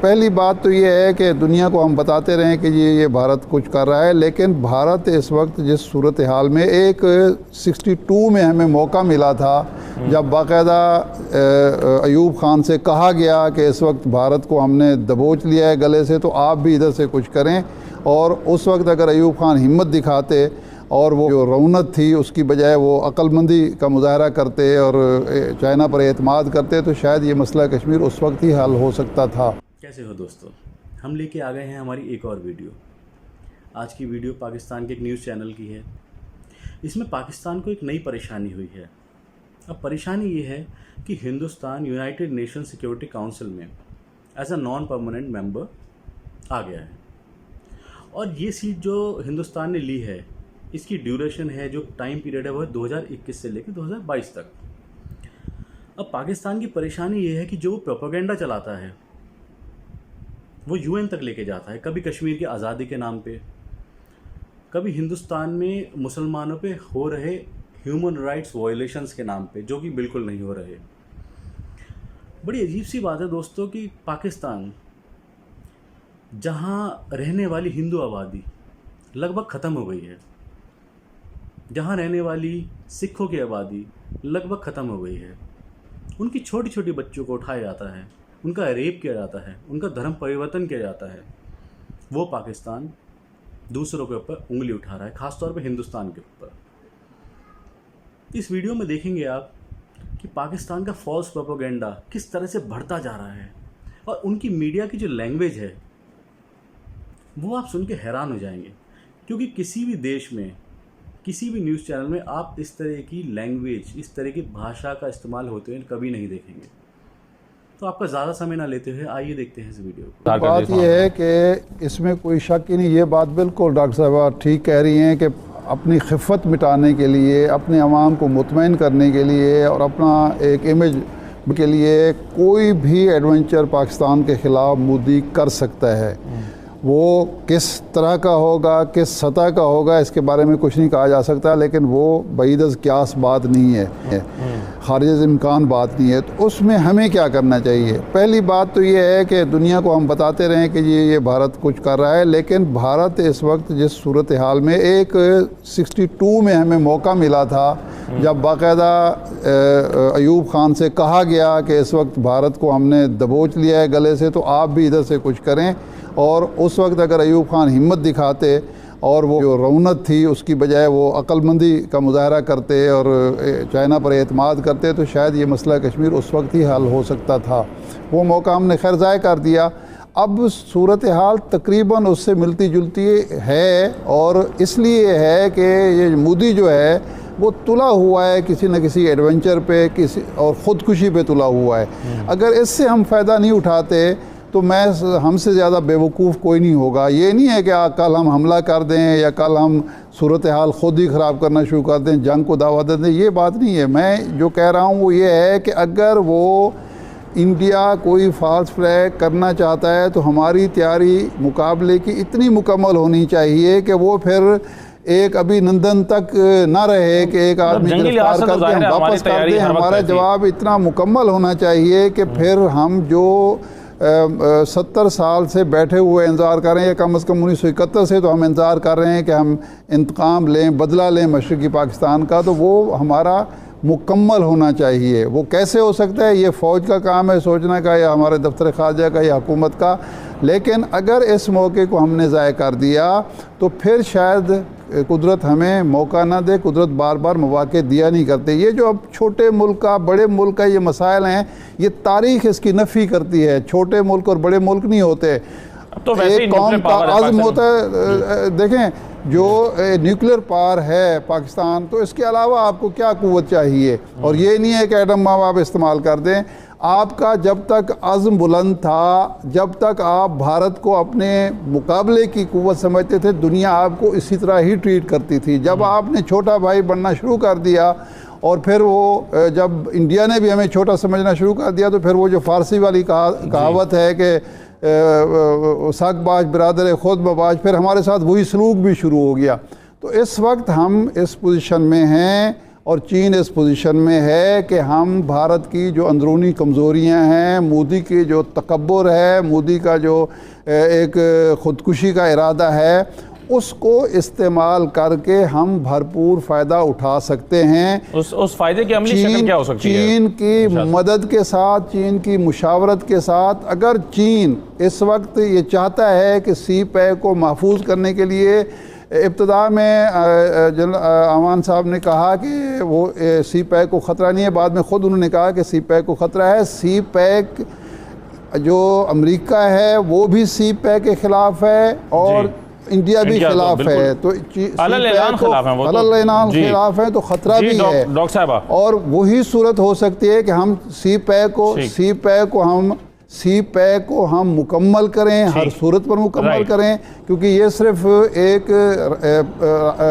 پہلی بات تو یہ ہے کہ دنیا کو ہم بتاتے رہیں کہ یہ بھارت کچھ کر رہا ہے، لیکن بھارت اس وقت جس صورتحال میں 62 میں ہمیں موقع ملا تھا جب باقاعدہ ایوب خان سے کہا گیا کہ اس وقت بھارت کو ہم نے دبوچ لیا ہے گلے سے، تو آپ بھی ادھر سے کچھ کریں، اور اس وقت اگر ایوب خان ہمت دکھاتے اور وہ جو رونت تھی اس کی بجائے وہ عقل مندی کا مظاہرہ کرتے اور چائنا پر اعتماد کرتے تو شاید یہ مسئلہ کشمیر اس وقت ہی حل ہو سکتا تھا۔ کیسے ہو دوستو، ہم لے کے آ گئے ہیں ہماری ایک اور ویڈیو۔ آج کی ویڈیو پاکستان کے ایک نیوز چینل کی ہے۔ اس میں پاکستان کو ایک نئی پریشانی ہوئی ہے۔ اب پریشانی یہ ہے کہ Hindustan United nation security council میں ایز اے نان پرماننٹ ممبر آ گیا ہے، اور یہ سیٹ جو ہندوستان نے لی ہے اس کی ڈیوریشن ہے، جو ٹائم پیریڈ ہے وہ ہے 2021 سے لے کے 2022 تک۔ اب پاکستان کی پریشانی یہ ہے کہ جو وہ پروپیگنڈا چلاتا ہے وہ UN تک لے کے جاتا ہے، کبھی کشمیر کی آزادی کے نام پہ، کبھی ہندوستان میں مسلمانوں پہ ہو رہے ہیومن رائٹس وائلیشنز کے نام پہ، جو کہ بالکل نہیں ہو رہے۔ بڑی عجیب سی بات ہے دوستو کہ پاکستان جہاں رہنے والی ہندو آبادی لگ بھگ ختم ہو گئی ہے، جہاں رہنے والی سکھوں کی آبادی لگ بھگ ختم ہو گئی ہے، ان کی چھوٹی چھوٹی بچوں کو اٹھایا جاتا ہے، ان کا ریپ کیا جاتا ہے، ان کا دھرم پریورتن کیا جاتا ہے، وہ پاکستان دوسروں کے اوپر انگلی اٹھا رہا ہے، خاص طور پہ ہندوستان کے اوپر۔ اس ویڈیو میں دیکھیں گے آپ کہ پاکستان کا فالس پروپیگنڈا کس طرح سے بڑھتا جا رہا ہے، اور ان کی میڈیا کی جو لینگویج ہے وہ آپ سن کے حیران ہو جائیں گے، کیونکہ کسی بھی دیش میں کسی بھی نیوز چینل میں آپ اس طرح کی لینگویج، اس طرح کی بھاشا کا استعمال ہوتے ہوئے کبھی نہیں دیکھیں گے۔ تو آپ کا زیادہ سمے نہ لیتے ہوئے آئیے دیکھتے ہیں اس ویڈیو کو۔ بات یہ ہے کہ اس میں کوئی شک ہی نہیں، یہ بات بالکل ڈاکٹر صاحبہ ٹھیک کہہ رہی ہیں کہ اپنی خفت مٹانے کے لیے، اپنے عوام کو مطمئن کرنے کے لیے اور اپنا ایک امیج کے لیے کوئی بھی ایڈونچر پاکستان کے خلاف مودی کر سکتا ہے۔ وہ کس طرح کا ہوگا، کس سطح کا ہوگا، اس کے بارے میں کچھ نہیں کہا جا سکتا، لیکن وہ بعید از قیاس بات نہیں ہے، خارج از امکان بات نہیں ہے۔ تو اس میں ہمیں کیا کرنا چاہیے؟ پہلی بات تو یہ ہے کہ دنیا کو ہم بتاتے رہیں کہ یہ بھارت کچھ کر رہا ہے، لیکن بھارت اس وقت جس صورتحال میں 62 میں ہمیں موقع ملا تھا جب باقاعدہ ایوب خان سے کہا گیا کہ اس وقت بھارت کو ہم نے دبوچ لیا ہے گلے سے، تو آپ بھی ادھر سے کچھ کریں، اور اس وقت اگر ایوب خان ہمت دکھاتے اور وہ جو رونت تھی اس کی بجائے وہ عقل مندی کا مظاہرہ کرتے اور چائنا پر اعتماد کرتے تو شاید یہ مسئلہ کشمیر اس وقت ہی حل ہو سکتا تھا۔ وہ موقع ہم نے خیر ضائع کر دیا۔ اب صورتحال تقریباً اس سے ملتی جلتی ہے، اور اس لیے ہے کہ یہ مودی جو ہے وہ تلا ہوا ہے کسی نہ کسی ایڈونچر پہ، کسی اور خودکشی پہ تلا ہوا ہے۔ اگر اس سے ہم فائدہ نہیں اٹھاتے تو ہم سے زیادہ بے وقوف کوئی نہیں ہوگا۔ یہ نہیں ہے کہ کل ہم حملہ کر دیں یا کل ہم صورتحال خود ہی خراب کرنا شروع کر دیں، جنگ کو دعوت دیں، یہ بات نہیں ہے۔ میں جو کہہ رہا ہوں وہ یہ ہے کہ اگر وہ انڈیا کوئی فالس فلیگ کرنا چاہتا ہے تو ہماری تیاری مقابلے کی اتنی مکمل ہونی چاہیے کہ وہ پھر ایک ابھی نندن تک نہ رہے کہ ایک آدمی گرفتار کر کے ہم واپس کر دیں۔ ہمارا جواب اتنا مکمل ہونا چاہیے کہ پھر ہم جو 70 سال سے بیٹھے ہوئے انتظار کر رہے ہیں، یا کم از کم 1971 سے تو ہم انتظار کر رہے ہیں کہ ہم انتقام لیں، بدلہ لیں مشرقی پاکستان کا، تو وہ ہمارا مکمل ہونا چاہیے۔ وہ کیسے ہو سکتا ہے؟ یہ فوج کا کام ہے سوچنے کا، یا ہمارے دفتر خارجہ کا، یا حکومت کا۔ لیکن اگر اس موقع کو ہم نے ضائع کر دیا تو پھر شاید قدرت ہمیں موقع نہ دے، قدرت بار بار مواقع دیا نہیں کرتے۔ یہ جو اب چھوٹے ملک کا بڑے ملک کا یہ مسائل ہیں، یہ تاریخ اس کی نفی کرتی ہے۔ چھوٹے ملک اور بڑے ملک نہیں ہوتے، ایک قوم کا عزم ہوتا ہے۔ دیکھیں جو نیوکلیر پاور ہے پاکستان، تو اس کے علاوہ آپ کو کیا قوت چاہیے؟ اور یہ نہیں ہے کہ ایٹم بم آپ استعمال کر دیں۔ آپ کا جب تک عزم بلند تھا، جب تک آپ بھارت کو اپنے مقابلے کی قوت سمجھتے تھے، دنیا آپ کو اسی طرح ہی ٹریٹ کرتی تھی۔ جب آپ نے چھوٹا بھائی بننا شروع کر دیا، اور پھر وہ جب انڈیا نے بھی ہمیں چھوٹا سمجھنا شروع کر دیا، تو پھر وہ جو فارسی والی کہاوت ہے کہ سگ باش برادر خود بباش، پھر ہمارے ساتھ وہی سلوک بھی شروع ہو گیا۔ تو اس وقت ہم اس پوزیشن میں ہیں، اور چین اس پوزیشن میں ہے کہ ہم بھارت کی جو اندرونی کمزوریاں ہیں، مودی کی جو تکبر ہے، مودی کا جو ایک خودکشی کا ارادہ ہے، اس کو استعمال کر کے ہم بھرپور فائدہ اٹھا سکتے ہیں۔ اس فائدے کی عملی شکل کیا ہو سکتی ہے؟ چین کی مدد کے ساتھ، چین کی مشاورت کے ساتھ، اگر چین اس وقت یہ چاہتا ہے کہ سی پیک کو محفوظ کرنے کے لیے، ابتدا میں امان صاحب نے کہا کہ وہ سی پیک کو خطرہ نہیں ہے، بعد میں خود انہوں نے کہا کہ سی پیک کو خطرہ ہے۔ سی پیک جو امریکہ ہے وہ بھی سی پیک کے خلاف ہے اور انڈیا بھی خلاف ہے، تو علل خلاف ہے، تو خطرہ بھی ہے۔ اور وہی صورت ہو سکتی ہے کہ ہم سی پیک کو ہم مکمل کریں، ہر صورت پر مکمل کریں، کیونکہ یہ صرف ایک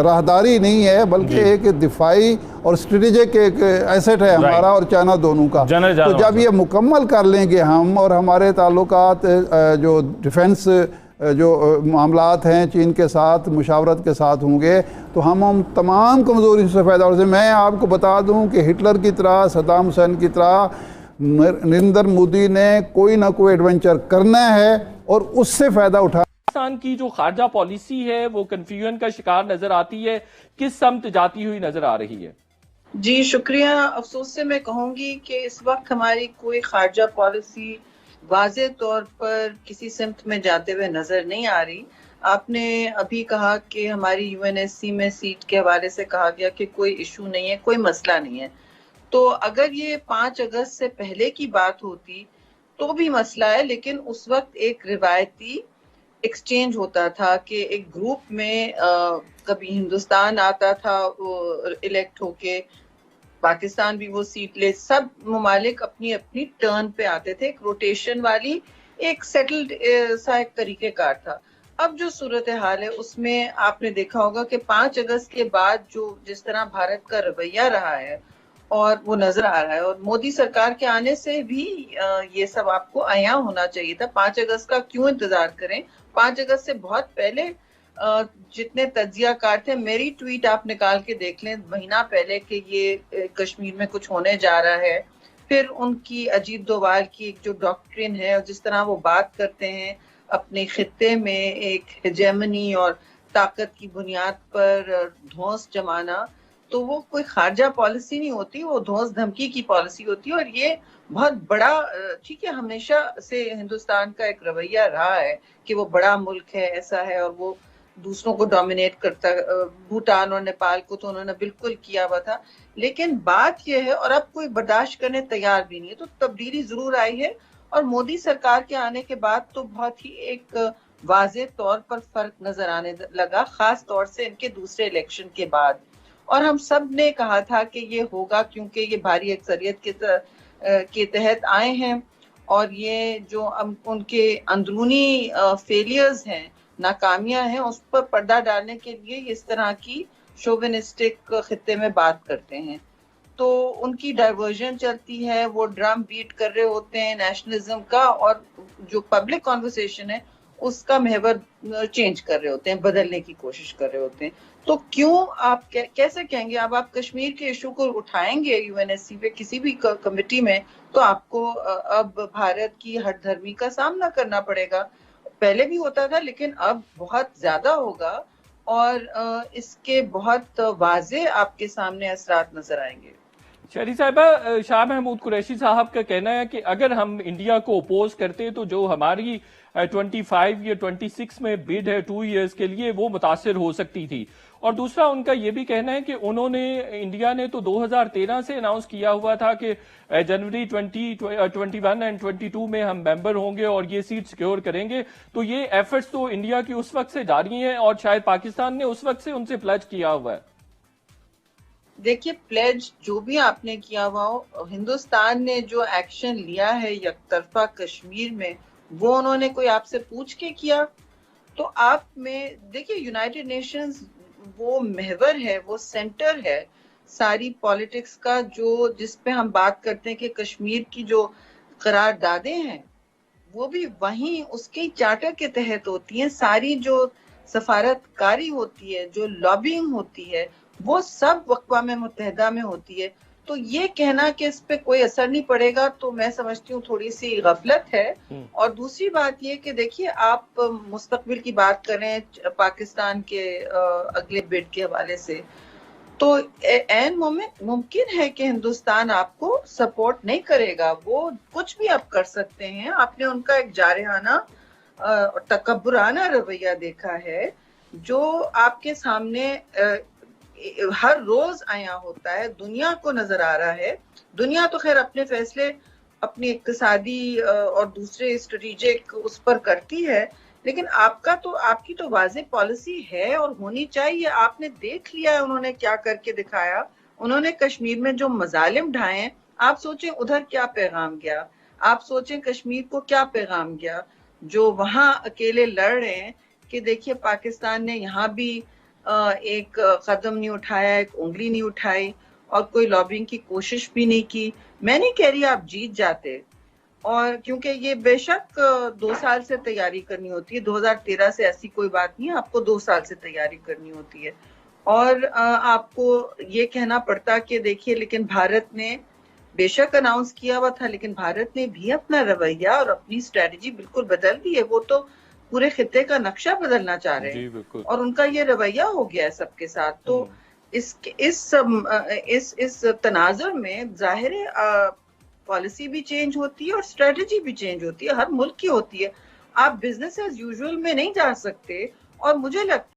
راہداری نہیں ہے بلکہ ایک دفاعی اور اسٹریٹجک ایک ایسٹ ہے ہمارا اور چائنا دونوں کا۔ تو جب یہ مکمل کر لیں گے ہم، اور ہمارے تعلقات جو ڈیفنس جو معاملات ہیں چین کے ساتھ مشاورت کے ساتھ ہوں گے، تو ہم تمام کمزوری سے فائدہ اٹھا سکتے ہیں۔ میں آپ کو بتا دوں کہ ہٹلر کی طرح، صدام حسین کی طرح نریندر مودی نے کوئی نہ کوئی ایڈونچر کرنا ہے اور اس سے فائدہ اٹھانا۔ پاکستان کی جو خارجہ پالیسی ہے وہ کنفیوژن کا شکار نظر آتی ہے، کس سمت جاتی ہوئی نظر آ رہی ہے؟ جی شکریہ۔ افسوس سے میں کہوں گی کہ اس وقت ہماری کوئی خارجہ پالیسی واضح طور پر کسی سمت میں جاتے ہوئے نظر نہیں آ رہی۔ آپ نے ابھی کہا کہ ہماری یو این ایس سی میں سیٹ کے حوالے سے کہا گیا کہ کوئی ایشو نہیں ہے، کوئی مسئلہ نہیں ہے، تو اگر یہ 5 اگست سے پہلے کی بات ہوتی تو بھی مسئلہ ہے، لیکن اس وقت ایک روایتی ایکسچینج ہوتا تھا کہ ایک گروپ میں کبھی ہندوستان آتا تھا الیکٹ ہو کے، پاکستان بھی وہ سیٹ لے، سب ممالک اپنی اپنی ٹرن پہ آتے تھے، ایک روٹیشن والی ایک سیٹلڈ سا ایک طریقہ کار تھا۔ اب جو صورتحال ہے اس میں آپ نے دیکھا ہوگا کہ 5 اگست کے بعد جس طرح بھارت کا رویہ رہا ہے اور وہ نظر آ رہا ہے، اور مودی سرکار کے آنے سے بھی یہ سب آپ کو عیاں ہونا چاہیے تھا۔ 5 اگست کا کیوں انتظار کریں؟ 5 اگست سے بہت پہلے جتنے تجزیہ کار تھے، میری ٹویٹ آپ نکال کے دیکھ لیں مہینہ پہلے کہ یہ کشمیر میں کچھ ہونے جا رہا ہے، پھر ان کی اجیت دووال کی ایک جو ڈاکٹرن ہے اور جس طرح وہ بات کرتے ہیں اپنے خطے میں ایک ہیجیمنی اور طاقت کی بنیاد پر دھونس جمانا، تو وہ کوئی خارجہ پالیسی نہیں ہوتی، وہ دھونس دھمکی کی پالیسی ہوتی ہے۔ اور یہ بہت بڑا، ٹھیک ہے، ہمیشہ سے ہندوستان کا ایک رویہ رہا ہے کہ وہ بڑا ملک ہے، ایسا ہے، اور وہ دوسروں کو ڈومینیٹ کرتا ہے۔ بھوٹان اور نیپال کو تو انہوں نے بالکل کیا ہوا تھا، لیکن بات یہ ہے، اور اب کوئی برداشت کرنے تیار بھی نہیں ہے، تو تبدیلی ضرور آئی ہے۔ اور مودی سرکار کے آنے کے بعد تو بہت ہی ایک واضح طور پر فرق نظر آنے لگا، خاص طور سے ان کے دوسرے الیکشن کے بعد۔ اور ہم سب نے کہا تھا کہ یہ ہوگا کیونکہ یہ بھاری اکثریت کے تحت آئے ہیں، اور یہ جو ان کے اندرونی فیلیئرز ہیں، ناکامیاں ہیں، اس پر پردہ ڈالنے کے لیے اس طرح کی شوونسٹک خطے میں بات کرتے ہیں، تو ان کی ڈائیورژن چلتی ہے، وہ ڈرم بیٹ کر رہے ہوتے ہیں نیشنلزم کا، اور جو پبلک کانورسیشن ہے اس کا محور چینج کر رہے ہوتے ہیں، بدلنے کی کوشش کر رہے ہوتے ہیں۔ تو کیوں آپ کیسے کہیں گے اب آپ کشمیر کے ایشو کو اٹھائیں گے یو این ایس سی پہ کسی بھی کمیٹی میں، تو آپ کو اب بھارت کی ہٹ دھرمی کا سامنا کرنا پڑے گا۔ پہلے بھی ہوتا تھا لیکن اب بہت زیادہ ہوگا، اور اس کے بہت واضح آپ کے سامنے اثرات نظر آئیں گے۔ شہری صاحبہ، شاہ محمود قریشی صاحب کا کہنا ہے کہ اگر ہم انڈیا کو اپوز کرتے تو جو ہماری 25 یا 26 میں بڈ ہے 2 ایئرز کے لیے، وہ متاثر ہو سکتی تھی۔ اور دوسرا ان کا یہ بھی کہنا ہے کہ انڈیا نے تو 2013 سے اناؤنس کیا ہوا تھا کہ جنوری 2021 اور 22 میں ہم ممبر ہوں گے اور یہ سیٹ سیکیور کریں گے، تو یہ ایفرٹس تو انڈیا کی اس وقت سے جاری ہیں، اور شاید پاکستان نے اس وقت سے ان سے پلج کیا ہوا ہے۔ دیکھیے، پلیج جو بھی آپ نے کیا ہوا ہو، ہندوستان نے جو ایکشن لیا ہے یک طرفہ کشمیر میں، وہ انہوں نے کوئی آپ سے پوچھ کے کیا؟ تو آپ میں دیکھیے، یونائٹڈ نیشنز وہ محور ہے، وہ سینٹر ہے ساری پالیٹکس کا، جس پہ ہم بات کرتے ہیں کہ کشمیر کی جو قراردادیں ہیں وہ بھی وہیں اس کے چارٹر کے تحت ہوتی ہیں، ساری جو سفارت کاری ہوتی ہے، جو لابنگ ہوتی ہے، وہ سب اقوام متحدہ میں ہوتی ہے. تو یہ کہنا کہ اس پہ کوئی اثر نہیں پڑے گا تو میں سمجھتی ہوں تھوڑی سی غفلت ہے. اور دوسری بات یہ کہ دیکھیے آپ مستقبل کی بات کریں پاکستان کے اگلے بڈ کے حوالے سے تو عین ممکن ہے کہ ہندوستان آپ کو سپورٹ نہیں کرے گا. وہ کچھ بھی آپ کر سکتے ہیں. آپ نے ان کا ایک جارحانہ تکبرانہ رویہ دیکھا ہے جو آپ کے سامنے ہر روز آیا ہوتا ہے. دنیا کو نظر آ رہا ہے. دنیا تو خیر اپنے فیصلے اپنی اقتصادی اور دوسرے اسٹریٹجک اس پر کرتی ہے لیکن آپ کی تو واضح پالیسی ہے اور ہونی چاہیے. آپ نے دیکھ لیا ہے انہوں نے کیا کر کے دکھایا. انہوں نے کشمیر میں جو مظالم ڈھائے آپ سوچیں ادھر کیا پیغام گیا. آپ سوچیں کشمیر کو کیا پیغام گیا. جو وہاں اکیلے لڑ رہے ہیں کہ دیکھیے پاکستان نے یہاں بھی ایک قدم نہیں اٹھایا, ایک انگلی نہیں اٹھائی اور کوئی لابنگ کی کوشش بھی نہیں کی. میں نہیں کہہ رہی آپ جیت جاتے اور کیونکہ یہ بے شک 2 سال سے تیاری کرنی ہوتی ہے. 2013 سے ایسی کوئی بات نہیں ہے. آپ کو 2 سال سے تیاری کرنی ہوتی ہے اور آپ کو یہ کہنا پڑتا کہ دیکھیے لیکن بھارت نے بے شک اناؤنس کیا ہوا تھا لیکن بھارت نے بھی اپنا رویہ اور اپنی اسٹریٹجی بالکل بدل دی ہے. وہ تو پورے خطے کا نقشہ بدلنا چاہ رہے ہیں اور ان کا یہ رویہ ہو گیا ہے سب کے ساتھ. تو اس تناظر میں ظاہر پالیسی بھی چینج ہوتی ہے اور اسٹریٹجی بھی چینج ہوتی ہے. ہر ملک کی ہوتی ہے. آپ بزنس ایز یوزول میں نہیں جا سکتے اور مجھے لگتا